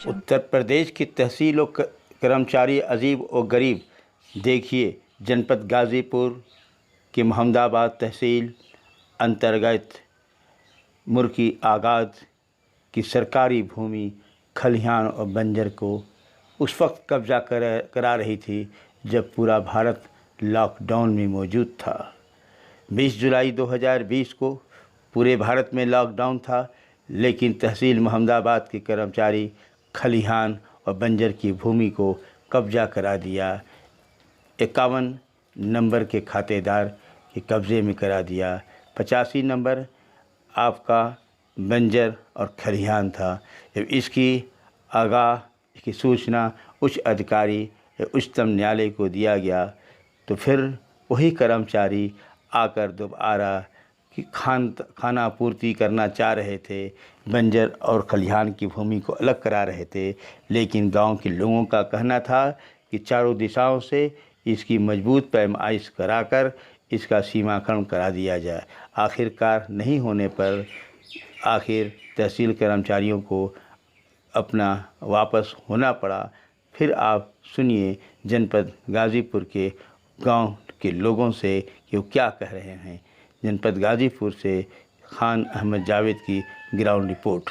उत्तर प्रदेश की तहसील और कर्मचारी अजीब और गरीब। देखिए, जनपद गाज़ीपुर की मोहम्मदाबाद तहसील अंतर्गत मुर्की आगाद की सरकारी भूमि खलिहान और बंजर को उस वक्त कब्ज़ा करा रही थी जब पूरा भारत लॉकडाउन में मौजूद था। 20 जुलाई 2020 को पूरे भारत में लॉकडाउन था, लेकिन तहसील मोहम्मदाबाद के कर्मचारी खलिहान और बंजर की भूमि को कब्ज़ा करा दिया। 51 नंबर के खातेदार के कब्ज़े में करा दिया। 85 नंबर आपका बंजर और खलिहान था। जब इसकी सूचना उच्च अधिकारी या उच्चतम न्यायालय को दिया गया तो फिर वही कर्मचारी आकर दोबारा कि खाना पूर्ति करना चाह रहे थे, बंजर और खलिहान की भूमि को अलग करा रहे थे, लेकिन गांव के लोगों का कहना था कि चारों दिशाओं से इसकी मजबूत पैमाइश कराकर इसका सीमाकरण करा दिया जाए। आखिरकार नहीं होने पर आखिर तहसील कर्मचारियों को अपना वापस होना पड़ा। फिर आप सुनिए जनपद गाज़ीपुर के गांव के लोगों से कि वो क्या कह रहे हैं। जनपद गाज़ीपुर से खान अहमद जावेद की ग्राउंड रिपोर्ट।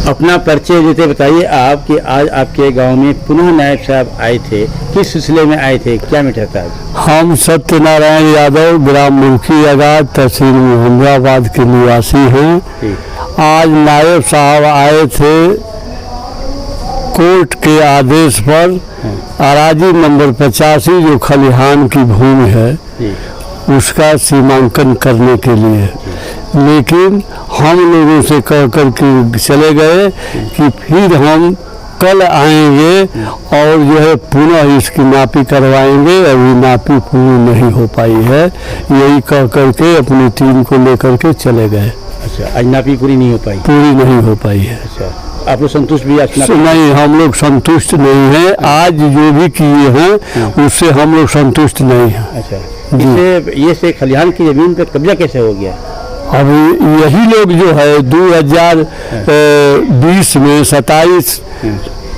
अपना परिचय देते बताइए आप कि आज आपके गांव में पुनः नायब साहब आए थे, किस सिलसिले में आए थे, क्या मीठा था? हम सत्यनारायण यादव ग्राम मुर्की आगाद तहसील मोहम्मदाबाद के निवासी हैं। आज नायब साहब आए थे कोर्ट के आदेश पर अराजी नंबर 85 जो खलिहान की भूमि है उसका सीमांकन करने के लिए, लेकिन हम लोगों से कह कर के चले गए कि फिर हम कल आएंगे और जो है पुनः इसकी नापी करवाएंगे। अभी नापी पूरी नहीं हो पाई है, यही कह कर के अपनी टीम को लेकर के चले गए। अच्छा, आज नापी पूरी नहीं हो पाई? पूरी नहीं हो पाई है। अच्छा, आप लोग संतुष्ट भी? नहीं, हम लोग संतुष्ट नहीं हैं। आज जो भी किए हैं उससे हम लोग संतुष्ट नहीं हैं। अच्छा, ये से खलिहान की जमीन पर कब्जा कैसे हो गया? अभी यही लोग जो है 2020 में 27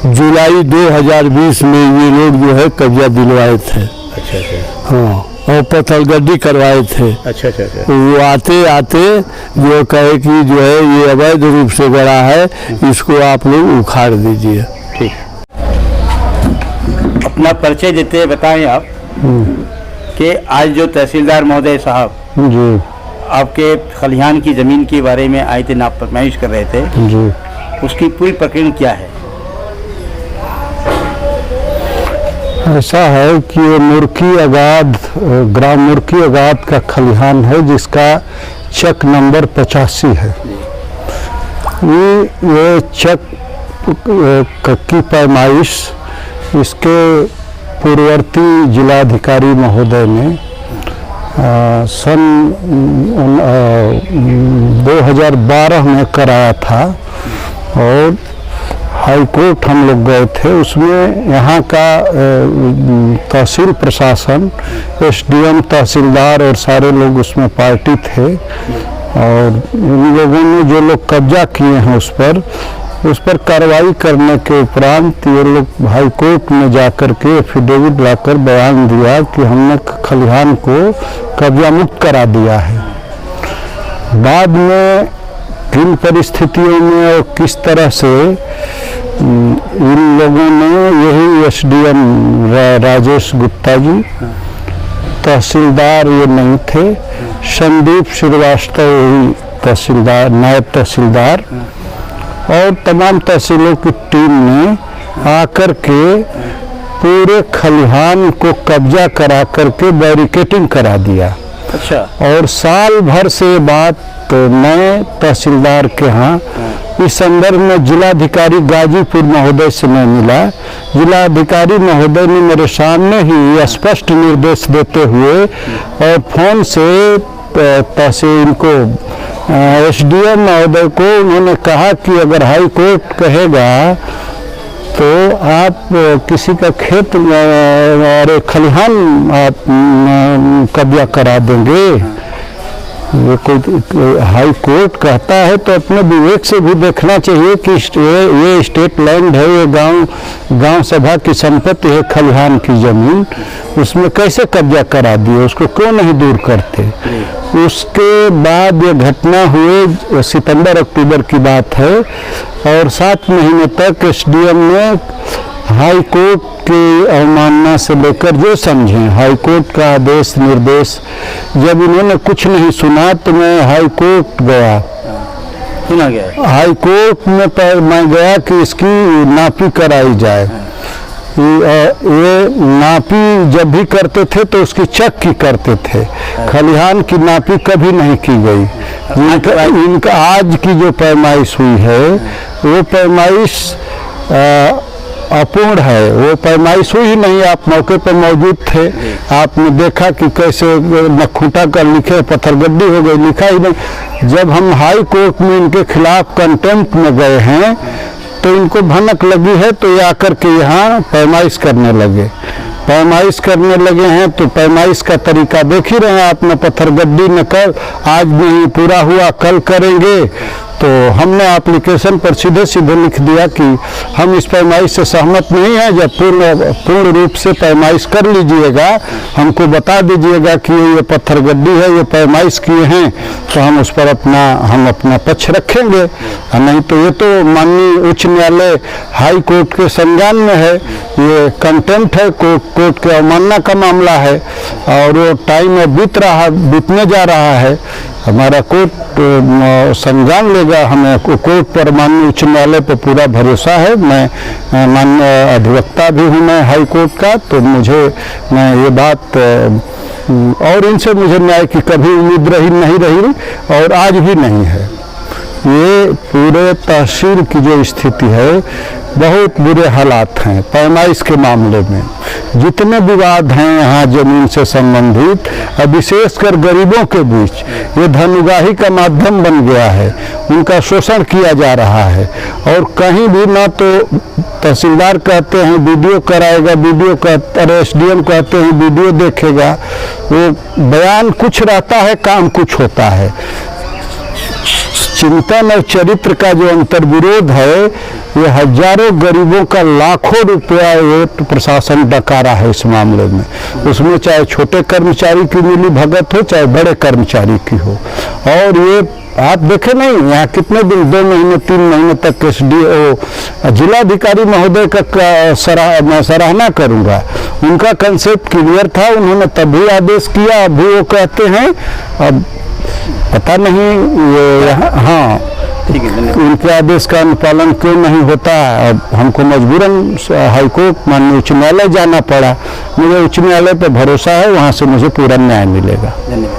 जुलाई 2020 में ये लोग जो है कब्जा दिलवाए थे। अच्छा अच्छा। हाँ, और पत्थरगड्डी करवाए थे। अच्छा अच्छा अच्छा। वो आते आते जो कहे कि जो है ये अवैध रूप से गड़ा है, इसको आप लोग उखाड़ दीजिए। ठीक। अपना परिचय देते बताएं आप कि आज जो तहसीलदार महोदय साहब जी आपके खलिहान की ज़मीन के बारे में आए थे, नाप पैमाइश कर रहे थे जी, उसकी पूरी प्रक्रिया क्या है? ऐसा है कि ये मुर्की आगाद ग्राम मुर्की आगाद का खलिहान है जिसका चक नंबर 85 है। ये चक की पैमाइश इसके पूर्ववर्ती जिलाधिकारी महोदय ने सन 2012 में कराया था और हाई कोर्ट हम लोग गए थे। उसमें यहाँ का तहसील प्रशासन, एसडीएम, तहसीलदार और सारे लोग उसमें पार्टी थे और इन लोगों ने जो लोग कब्जा किए हैं उस पर कार्रवाई करने के उपरांत ये लोग हाई कोर्ट में जाकर के एफिडेविट लाकर बयान दिया कि हमने खलिहान को कब्जा मुक्त करा दिया है। बाद में किन परिस्थितियों में और किस तरह से इन लोगों ने, यही एसडीएम राजेश गुप्ता जी, तहसीलदार ये नहीं थे, संदीप श्रीवास्तव यही तहसीलदार, नायब तहसीलदार और तमाम तहसीलों की टीम ने आकर के पूरे खलिहान को कब्जा करा करके बैरिकेटिंग करा दिया। अच्छा। और साल भर से बात मैं तहसीलदार के यहाँ इस संदर्भ में जिलाधिकारी गाजीपुर महोदय से मैं मिला। जिलाधिकारी महोदय ने मेरे सामने ही स्पष्ट निर्देश देते हुए और फोन से तहसील को एसडीएम महोदय को उन्होंने कहा कि अगर हाई कोर्ट कहेगा तो आप किसी का खेत और खलिहान आप कब्जा करा देंगे। ये कोई हाई कोर्ट कहता है तो अपने विवेक से भी देखना चाहिए कि ये स्टेट लैंड है, ये गांव सभा की संपत्ति है, खलिहान की जमीन, उसमें कैसे कब्जा करा दिए, उसको क्यों नहीं दूर करते। उसके बाद ये घटना हुए सितंबर अक्टूबर की बात है और 7 महीने तक एसडीएम ने हाई कोर्ट की अवमानना से लेकर जो समझें, हाई कोर्ट का आदेश निर्देश, जब इन्होंने कुछ नहीं सुना तो मैं हाई कोर्ट गया। सुना गया हाई कोर्ट में मैं गया कि इसकी नापी कराई जाए। ये नापी जब भी करते थे तो उसकी चेक की करते थे, खलिहान की नापी कभी नहीं की गई। इनका आज की जो पैमाइश हुई है वो पैमाइश अपूर्ण है, वो पैमाइश हुई ही नहीं। आप मौके पर मौजूद थे, आपने देखा कि कैसे नखूटा कर लिखे, पत्थरगड्डी हो गई, लिखा ही नहीं। जब हम हाई कोर्ट में इनके खिलाफ कंटेम्प्ट में गए हैं तो इनको भनक लगी है तो ये आकर के यहाँ पैमाइश करने लगे। पैमाइश करने लगे हैं तो पैमाइश का तरीका देख ही रहे हैं आपने, पत्थरगड्डी में कर आज नहीं पूरा हुआ कल करेंगे। तो हमने एप्लीकेशन पर सीधे सीधे लिख दिया कि हम इस पैमाइश से सहमत नहीं हैं, जब पूर्ण रूप से पैमाइश कर लीजिएगा, हमको बता दीजिएगा कि ये पत्थरगड्डी है, ये पैमाइश किए हैं, तो हम उस पर हम अपना पक्ष रखेंगे। नहीं तो ये तो माननीय उच्च न्यायालय हाई कोर्ट के संज्ञान में है, ये कंटेम्प्ट है, कोर्ट के अवमानना का मामला है और वो टाइम बीतने जा रहा है। हमारा कोर्ट संज्ञान लेगा, हमें कोर्ट पर माननीय उच्च न्यायालय पर पूरा भरोसा है। मैं माननीय अधिवक्ता भी हूँ मैं हाई कोर्ट का, तो मैं ये बात और इनसे मुझे न्याय की कभी उम्मीद नहीं रही और आज भी नहीं है। ये पूरे तहसील की जो स्थिति है बहुत बुरे हालात हैं पैमाइश के मामले में। जितने विवाद हैं यहाँ जमीन से संबंधित, विशेषकर गरीबों के बीच ये धनुगाही का माध्यम बन गया है, उनका शोषण किया जा रहा है। और कहीं भी ना तो तहसीलदार कहते हैं वीडियो कराएगा, एसडीएम कहते हैं वीडियो देखेगा, वो बयान कुछ रहता है, काम कुछ होता है। चिंतन और चरित्र का जो अंतर्विरोध है, ये हजारों गरीबों का लाखों रुपया ये प्रशासन डकारा है इस मामले में। उसमें चाहे छोटे कर्मचारी की मिली भगत हो, चाहे बड़े कर्मचारी की हो। और ये आप देखे नहीं यहाँ कितने दिन, 2 महीने 3 महीने तक एसडीओ जिलाधिकारी महोदय का सराहना करूंगा, उनका कंसेप्ट क्लियर था, उन्होंने तभी आदेश किया। अभी वो कहते हैं अब पता नहीं ये हाँ उनके आदेश का अनुपालन क्यों नहीं होता। अब हमको मजबूरन हाईकोर्ट माननीय उच्च न्यायालय जाना पड़ा। मुझे उच्च न्यायालय पर भरोसा है, वहाँ से मुझे पूरा न्याय मिलेगा। धन्यवाद।